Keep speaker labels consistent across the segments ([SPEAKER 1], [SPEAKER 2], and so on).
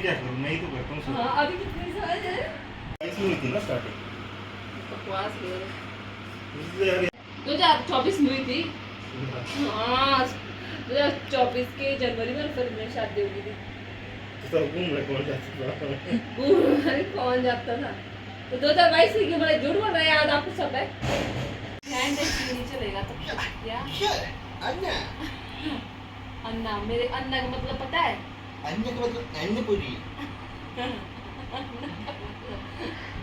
[SPEAKER 1] क्या करूं, मैं ही तो करता हूं।
[SPEAKER 2] हाँ अभी कितनी साल है?
[SPEAKER 1] इसमें हुई थी ना स्टार्टिंग।
[SPEAKER 2] बकवास कर।
[SPEAKER 1] इसलिए यार
[SPEAKER 2] 2024 में हुई थी। हाँ 2024 के जनवरी में फरवरी में शादी हो गई थी।
[SPEAKER 1] तो सब घूम रहे कौन जाता था।
[SPEAKER 2] अरे कौन जाता था? तो 2022 में क्यों बड़ा झूठ बोल रहा है? याद आपको सब है। हैंड नहीं चलेगा तो क्या?
[SPEAKER 3] अन्ना
[SPEAKER 2] अन्ना, मेरे अन्ना का मतलब पता है?
[SPEAKER 3] अन्ना का मतलब अन्नपूरी।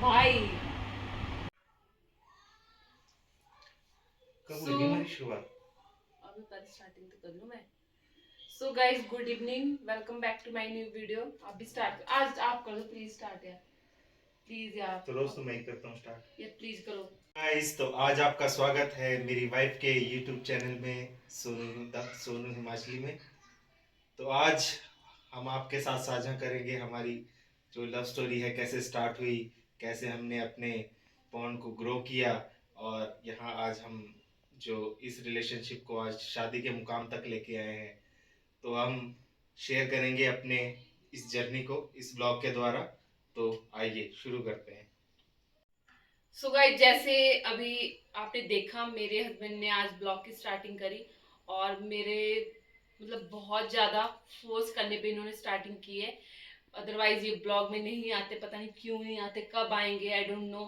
[SPEAKER 2] भाई
[SPEAKER 1] कब हुई थी हमारी शुरुआत?
[SPEAKER 2] अभी पर स्टार्टिंग तो कर लूं मैं। So guys good evening, welcome back to my new video. आप भी स्टार्ट, आज आप कर दो प्लीज स्टार्ट यार, प्लीज यार।
[SPEAKER 1] तो रोज तो मैं ही करता हूँ स्टार्ट।
[SPEAKER 2] यार प्लीज करो।
[SPEAKER 1] गाइस, तो आज आपका स्वागत है मेरी वाइफ के यूट्यूब चैनल में, सोनू हिमाचली में। तो आज हम आपके साथ साझा करेंगे हमारी जो लव स्टोरी है, कैसे स्टार्ट हुई, कैसे हमने अपने बॉन्ड को ग्रो किया, और यहाँ आज हम जो इस रिलेशनशिप को आज शादी के मुकाम तक लेके आए हैं। तो हम शेयर करेंगे अपने इस जर्नी को इस ब्लॉग के द्वारा। तो आइए शुरू करते हैं।
[SPEAKER 2] सो गाइस जैसे अभी आपने देखा, मेरे हस्बैंड ने आज ब्लॉग की स्टार्टिंग करी और मेरे मतलब बहुत ज़्यादा फोर्स करने पे इन्होंने स्टार्टिंग की है। अदरवाइज ये ब्लॉग में नहीं आते, पता नहीं क्यों नहीं आते, कब आएंगे आई डोंट नो।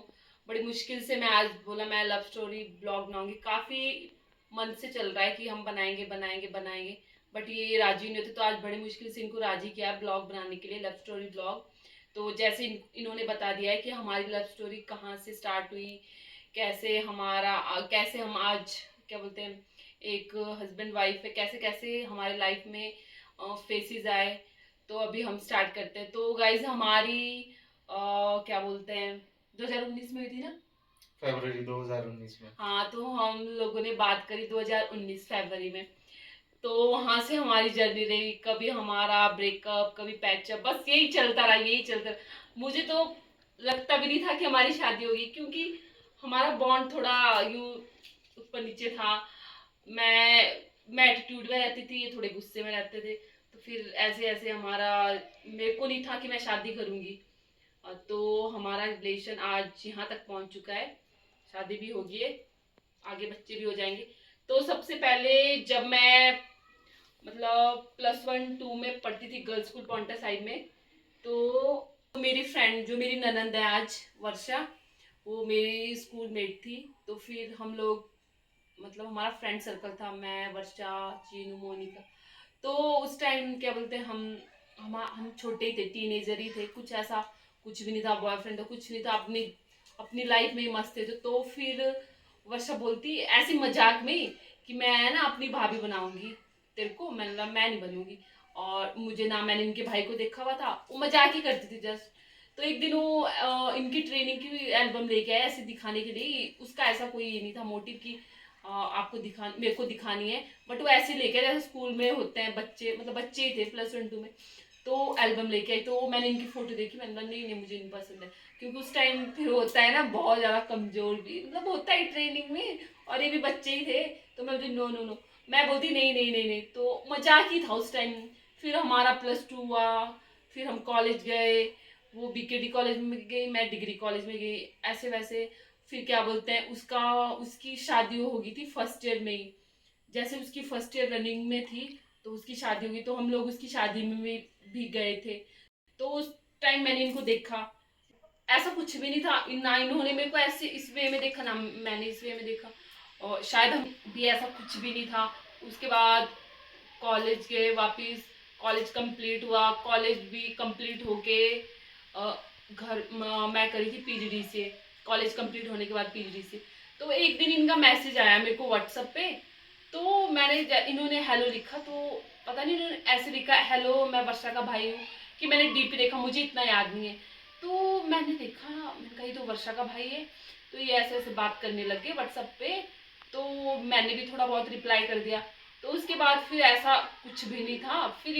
[SPEAKER 2] बड़ी मुश्किल से मैं आज बोला मैं लव स्टोरी ब्लॉग बनाऊंगी। काफ़ी मन से चल रहा है कि हम बनाएंगे बनाएंगे बनाएंगे, बट ये राजी नहीं होते। तो आज बड़ी मुश्किल से इनको राजी किया ब्लॉग बनाने के लिए, लव स्टोरी ब्लॉग। तो जैसे इन्होंने बता दिया है कि हमारी लव स्टोरी कहाँ से स्टार्ट हुई, कैसे हम आज क्या बोलते हैं एक हस्बैंड वाइफ है, कैसे कैसे हमारे लाइफ में फेसेस आए। तो अभी हम स्टार्ट करते हैं। तो गाइज हमारी क्या बोलते हैं 2019 में हुई थी ना,
[SPEAKER 1] फरवरी 2019 में।
[SPEAKER 2] हाँ तो हम लोगों ने बात करी 2019 फरवरी में। तो वहां से हमारी जर्नी रही, कभी हमारा ब्रेकअप कभी पैचअप, बस यही चलता रहा यही चलता रहा। मुझे तो लगता भी नहीं था कि हमारी शादी होगी, क्योंकि हमारा बॉन्ड थोड़ा यूं ऊपर नीचे था। मैं एटीट्यूड में रहती थी, ये थोड़े गुस्से में रहते थे। तो फिर ऐसे ऐसे हमारा, मेरे को नहीं था कि मैं शादी करूंगी। तो हमारा रिलेशन आज यहाँ तक पहुंच चुका है, शादी भी होगी है, आगे बच्चे भी हो जाएंगे। तो सबसे पहले जब मैं मतलब +1 2 में पढ़ती थी गर्ल्स स्कूल पॉन्टा साइड में, तो मेरी फ्रेंड जो मेरी ननंद है आज वर्षा, वो मेरी स्कूल मेट थी। तो फिर हम लोग मतलब हमारा फ्रेंड सर्कल था, मैं वर्षा चीनू मोनिका। तो उस टाइम क्या बोलते हैं हम छोटे ही थे, टीनेजर ही थे, कुछ ऐसा कुछ भी नहीं था, बॉयफ्रेंड तो कुछ नहीं था, अपनी अपनी लाइफ में ही मस्त थे। तो फिर वर्षा बोलती ऐसी मजाक में कि मैं ना अपनी भाभी बनाऊंगी तेरे को। मैंने बोला मैं नहीं बनूंगी, और मुझे ना, मैंने इनके भाई को देखा हुआ था, वो मजाक ही करती थी जस्ट। तो एक दिन वो इनकी ट्रेनिंग की एल्बम लेके आए ऐसे दिखाने के लिए, उसका ऐसा कोई ये नहीं था मोटिव कि आपको दिखा मेरे को दिखानी है, बट वो ऐसे लेके आए जैसे स्कूल में होते हैं बच्चे, मतलब बच्चे ही थे +1 2 में। तो एल्बम लेके आई, तो मैंने इनकी फोटो देखी, मैंने बोला नहीं नहीं मुझे नहीं पसंद है। क्योंकि उस टाइम फिर होता है ना बहुत ज़्यादा कमजोर भी, मतलब होता है ट्रेनिंग में, और ये भी बच्चे ही थे। तो मैं बोलती नो नो नो, मैं बोलती नहीं नहीं नहीं नहीं, तो मजाक ही था उस टाइम। फिर हमारा +2 हुआ, फिर हम कॉलेज गए, वो बीकेडी कॉलेज में गई, मैं डिग्री कॉलेज में गई, ऐसे वैसे। फिर क्या बोलते हैं उसकी शादी हो गई थी फर्स्ट ईयर में ही। जैसे उसकी फर्स्ट ईयर रनिंग में थी तो उसकी शादी होगी, तो हम लोग उसकी शादी में भी गए थे। तो उस टाइम मैंने इनको देखा, ऐसा कुछ भी नहीं था, ना इन्होंने मेरे को ऐसे इस वे में देखा ना मैंने इस वे में देखा, और शायद हम भी ऐसा कुछ भी नहीं था। उसके बाद कॉलेज गए वापस, कॉलेज कंप्लीट हुआ, कॉलेज भी कंप्लीट होके मैं करी थी पीजीडी से, कॉलेज कंप्लीट होने के बाद पीजीडी से। तो एक दिन इनका मैसेज आया मेरे को व्हाट्सएप पे। तो इन्होंने हेलो लिखा, तो पता नहीं इन्होंने ऐसे लिखा हेलो मैं वर्षा का भाई हूँ, कि मैंने डीपी देखा, मुझे इतना याद नहीं है। तो मैंने देखा, मैंने कहा ये तो वर्षा का भाई है। तो ये ऐसे ऐसे बात करने लगे व्हाट्सएप पे, तो मैंने भी थोड़ा बहुत रिप्लाई कर दिया। तो उसके बाद फिर ऐसा कुछ भी नहीं था। फिर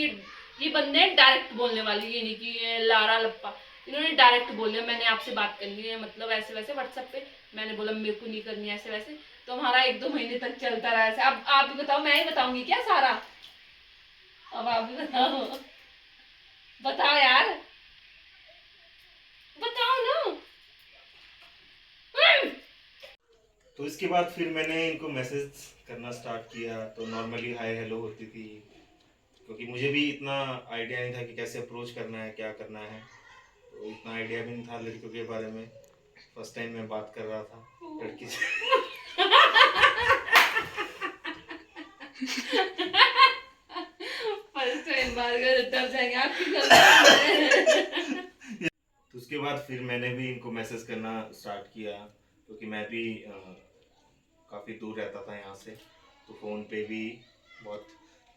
[SPEAKER 2] ये बंदे डायरेक्ट बोलने वाले, ये नहीं कि ये लारा लप्पा, इन्होंने डायरेक्ट बोल दिया मैंने आपसे बात करनी है, मतलब ऐसे वैसे व्हाट्सएप पे। मैंने बोला मेरे को नहीं करनी ऐसे वैसे। तो हमारा 1 2 महीने तक चलता रहा ऐसे। अब आप भी बताओ, मैं ही बताऊंगी क्या सारा? अब आप भी बताओ, बताओ यार।
[SPEAKER 1] तो इसके बाद फिर मैंने इनको मैसेज करना स्टार्ट किया, तो नॉर्मली हाय हेलो होती थी, क्योंकि मुझे भी इतना आइडिया नहीं था कि कैसे अप्रोच करना है, क्या करना है। तो इतना आइडिया भी नहीं था लड़कियों के बारे में। फर्स्ट टाइम मैं बात कर रहा था लड़की से।
[SPEAKER 2] फर्स्ट टाइम बात कर तब जाएंगे आपकी गलती।
[SPEAKER 1] तो उसके बाद फिर मैंने भी इनको मैसेज करना स्टार्ट किया, क्योंकि मैं भी काफ़ी दूर रहता था यहाँ से, तो फ़ोन पे भी बहुत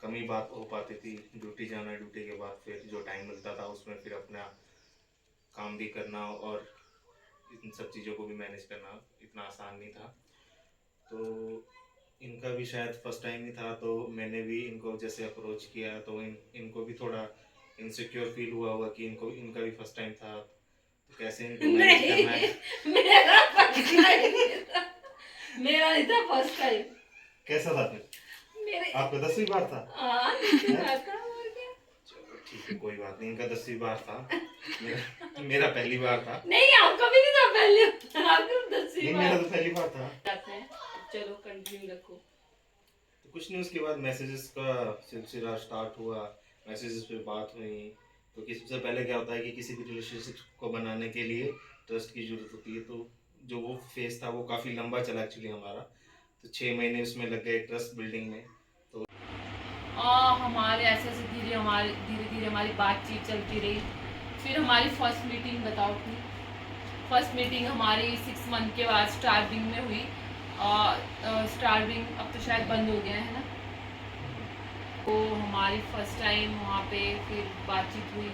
[SPEAKER 1] कम ही बात हो पाती थी। ड्यूटी जाना, ड्यूटी के बाद फिर जो टाइम मिलता था उसमें फिर अपना काम भी करना और इन सब चीज़ों को भी मैनेज करना इतना आसान नहीं था। तो इनका भी शायद फर्स्ट टाइम ही था, तो मैंने भी इनको जैसे अप्रोच किया, तो इनको भी थोड़ा इनसिक्योर फील हुआ होगा कि इनका भी फर्स्ट टाइम था, तो कैसे इनको मैनेज करना है।
[SPEAKER 2] मेरा फर्स्ट टाइम मेरा नहीं था फर्स्ट टाइम।
[SPEAKER 1] कैसा था फिर?
[SPEAKER 2] मेरे
[SPEAKER 1] आपका 10वीं बार था?
[SPEAKER 2] नहीं था और क्या।
[SPEAKER 1] चलो ठीक है, कोई बात नहीं, इनका 10वीं बार था, मेरा पहली बार था।
[SPEAKER 2] नहीं आपका भी नहीं था पहले, आपका 10वीं
[SPEAKER 1] नहीं,
[SPEAKER 2] बार।
[SPEAKER 1] मेरा तो पहली बार था।
[SPEAKER 2] जाते हैं, चलो कंटिन्यू रखो।
[SPEAKER 1] तो कुछ नहीं, उसके बाद मैसेजेस का सिलसिला स्टार्ट हुआ, मैसेजेस पे बात हुई। तो कि सबसे पहले क्या होता है कि किसी भी रिलेशनशिप को बनाने के लिए ट्रस्ट की ज़रूरत होती है। तो जो वो फेज़ था वो काफ़ी लंबा चला एक्चुअली हमारा, तो 6 महीने उसमें लग गए ट्रस्ट बिल्डिंग में। तो
[SPEAKER 2] हमारे ऐसे ऐसे धीरे धीरे हमारी बातचीत चलती रही। फिर हमारी फर्स्ट मीटिंग बताओ अपनी। फर्स्ट मीटिंग हमारी 6 मंथ के बाद स्टारबिंग में हुई। स्टारबिंग अब तो शायद बंद हो गया है ना। तो हमारी फर्स्ट टाइम वहाँ पे फिर बातचीत हुई।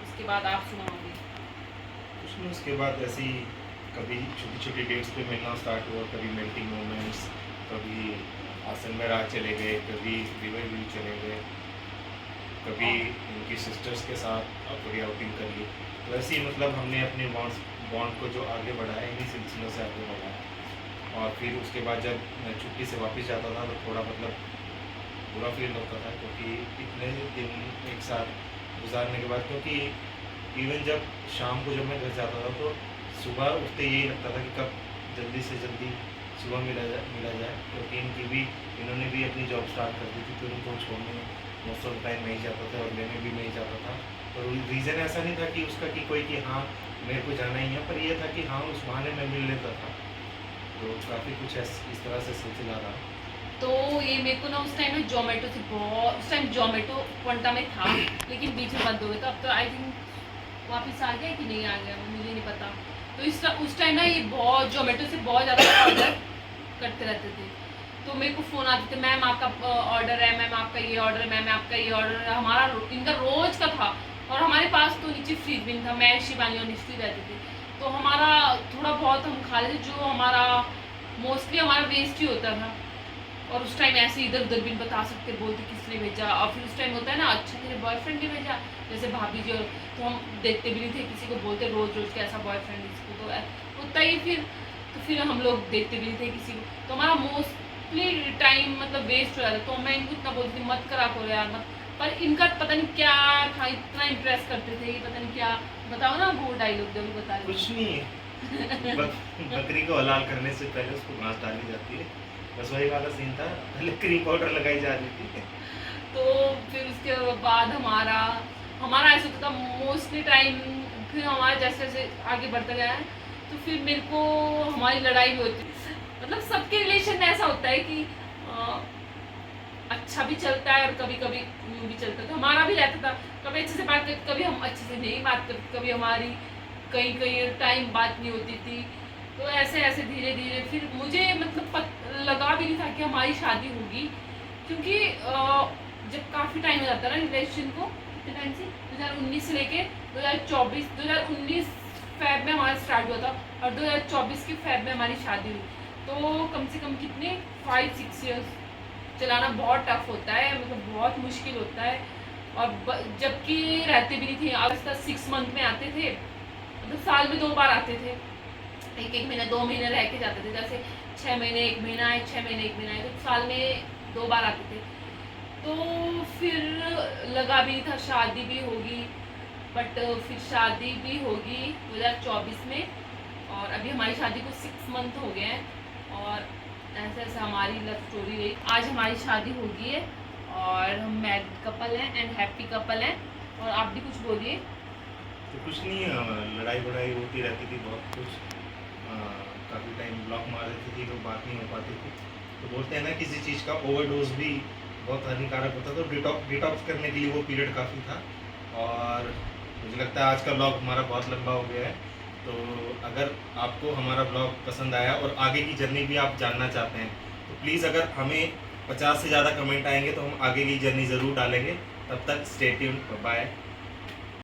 [SPEAKER 2] उसके बाद आप सुनाओगे।
[SPEAKER 1] कुछ नहीं, उसके बाद ऐसे ही कभी छोटी छोटी डेट्स पे मिलना स्टार्ट हुआ, कभी मेल्टिंग मोमेंट्स, कभी आसन में राह चले गए, कभी रिवर व्यू चले गए, कभी इनकी सिस्टर्स के साथ थोड़ी आउटिंग कर ली। तो ऐसे ही मतलब हमने अपने बॉन्ड को जो आगे बढ़ाया, इन्हीं सिलसिलों से आगे बढ़ाया। और फिर उसके बाद जब मैं छुट्टी से वापस जाता था तो थोड़ा मतलब बुरा फील होता था, क्योंकि इतने दिन एक साथ गुजारने के बाद, क्योंकि इवन जब शाम को जब मैं घर जाता था तो सुबह उठते यही लगता था कि कब जल्दी से जल्दी सुबह मिला जाए, क्योंकि इन्होंने भी अपनी जॉब स्टार्ट कर दी थी, तो उनको छोड़ने मोस्ट ऑफ टाइम मैं ही जाता था और लेने भी मैं ही जाता था। तो रीज़न ऐसा नहीं था कि उसका कि कोई कि हाँ मेरे को जाना ही है, पर यह था कि हाँ उस बहाने मैं मिल लेता था। तो काफ़ी कुछ इस तरह से सिलसिला रहा।
[SPEAKER 2] तो ये मेरे को ना उस टाइम में जोमेटो से बहुत, उस टाइम जोमेटो क्वांटा में था लेकिन बीच में बंद हो गया था। अब तो आई थिंक वापस आ गया कि नहीं आ गया मुझे नहीं पता। तो उस टाइम ना ये बहुत जोमेटो से बहुत ज़्यादा ऑर्डर करते रहते थे। तो मेरे को फ़ोन आते थे, मैम आपका ऑर्डर है, मैम आपका ये ऑर्डर है, मैम आपका ये ऑर्डर है। हमारा इनका रोज़ का था और हमारे पास तो नीचे फ्रिज भी नहीं था। मैं, शिवानी और निश्चित रहते थे, तो हमारा थोड़ा बहुत हम खा लेते, जो हमारा मोस्टली हमारा वेस्ट ही होता था। और उस टाइम ऐसे इधर उधर भी बता सकते, बोलते किसने भेजा। और फिर उस टाइम होता है ना, अच्छा तेरे बॉयफ्रेंड ने भेजा, जैसे भाभी जी, और तो हम देखते भी नहीं थे किसी को, बोलते रोज़ रोज़ कैसा बॉयफ्रेंड इसको, तो होता ही फिर हम लोग देखते भी नहीं थे किसी को। तो हमारा मोस्टली टाइम मतलब वेस्ट हो जाता। तो मैं इनको इतना बोलती थी मत करा करो यार मत, पर इनका पता नहीं क्या था, इतना इम्प्रेस करते थे, पता नहीं क्या। बताओ ना वो डायलॉग जो भी बता रहे
[SPEAKER 1] कुछ नहीं बकरी को हलाल करने से पहले उसको घास डाली जाती है, बस वही वाला सीन था। पहले क्रीम पाउडर लगाई जा रही थी।
[SPEAKER 2] तो फिर उसके बाद हमारा ऐसा होता था मोस्टली टाइम। फिर हमारा जैसे जैसे आगे बढ़ता गया है तो फिर मेरे को हमारी लड़ाई भी होती। मतलब सबके रिलेशन में ऐसा होता है कि अच्छा भी चलता है और कभी कभी यूँ भी चलता है। तो हमारा भी रहता था, कभी अच्छे से बात करते, कभी हम अच्छे से नहीं बात करते, कभी हमारी कई टाइम बात नहीं होती थी। तो ऐसे ऐसे धीरे धीरे फिर मुझे मतलब लगा भी नहीं था कि हमारी शादी होगी, क्योंकि जब काफ़ी टाइम हो जाता है ना रिलेशन को, कितने टाइम से 2019 से लेके 2019 फेब में हमारा स्टार्ट हुआ था और 2024 के फेब में हमारी शादी हुई। तो कम से कम कितने 5-6 ईयर्स चलाना बहुत टफ होता है, मतलब बहुत मुश्किल होता है। और जबकि रहते भी नहीं थे, अब 6 मंथ में आते थे, मतलब साल में 2 बार आते थे, एक महीना 2 महीने रह के जाते थे। जैसे 6 महीने 1 महीना है, 6 महीने 1 महीना है, तो साल में 2 बार आते थे। तो फिर लगा भी था शादी भी होगी, बट फिर शादी भी होगी 2024 में। और अभी हमारी शादी को 6 मंथ हो गए हैं। और ऐसे ऐसे हमारी लव स्टोरी रही। आज हमारी शादी हो गई है और हम मैरिड कपल हैं एंड हैप्पी कपल हैं। और आप भी कुछ बोलिए।
[SPEAKER 1] तो कुछ नहीं, लड़ाई वड़ाई होती रहती थी बहुत कुछ, काफ़ी टाइम ब्लॉक मार देती थी तो बात नहीं हो पाती थी। तो बोलते हैं ना किसी चीज़ का ओवरडोज भी बहुत हानिकारक होता था, तो डिटॉक्स करने के लिए वो पीरियड काफ़ी था। और मुझे लगता है आज का ब्लॉग हमारा बहुत लंबा हो गया है। तो अगर आपको हमारा ब्लॉग पसंद आया और आगे की जर्नी भी आप जानना चाहते हैं तो प्लीज़, अगर हमें 50 से ज़्यादा कमेंट आएंगे तो हम आगे की जर्नी ज़रूर डालेंगे। तब तक स्टे ट्यून्ड, बाय।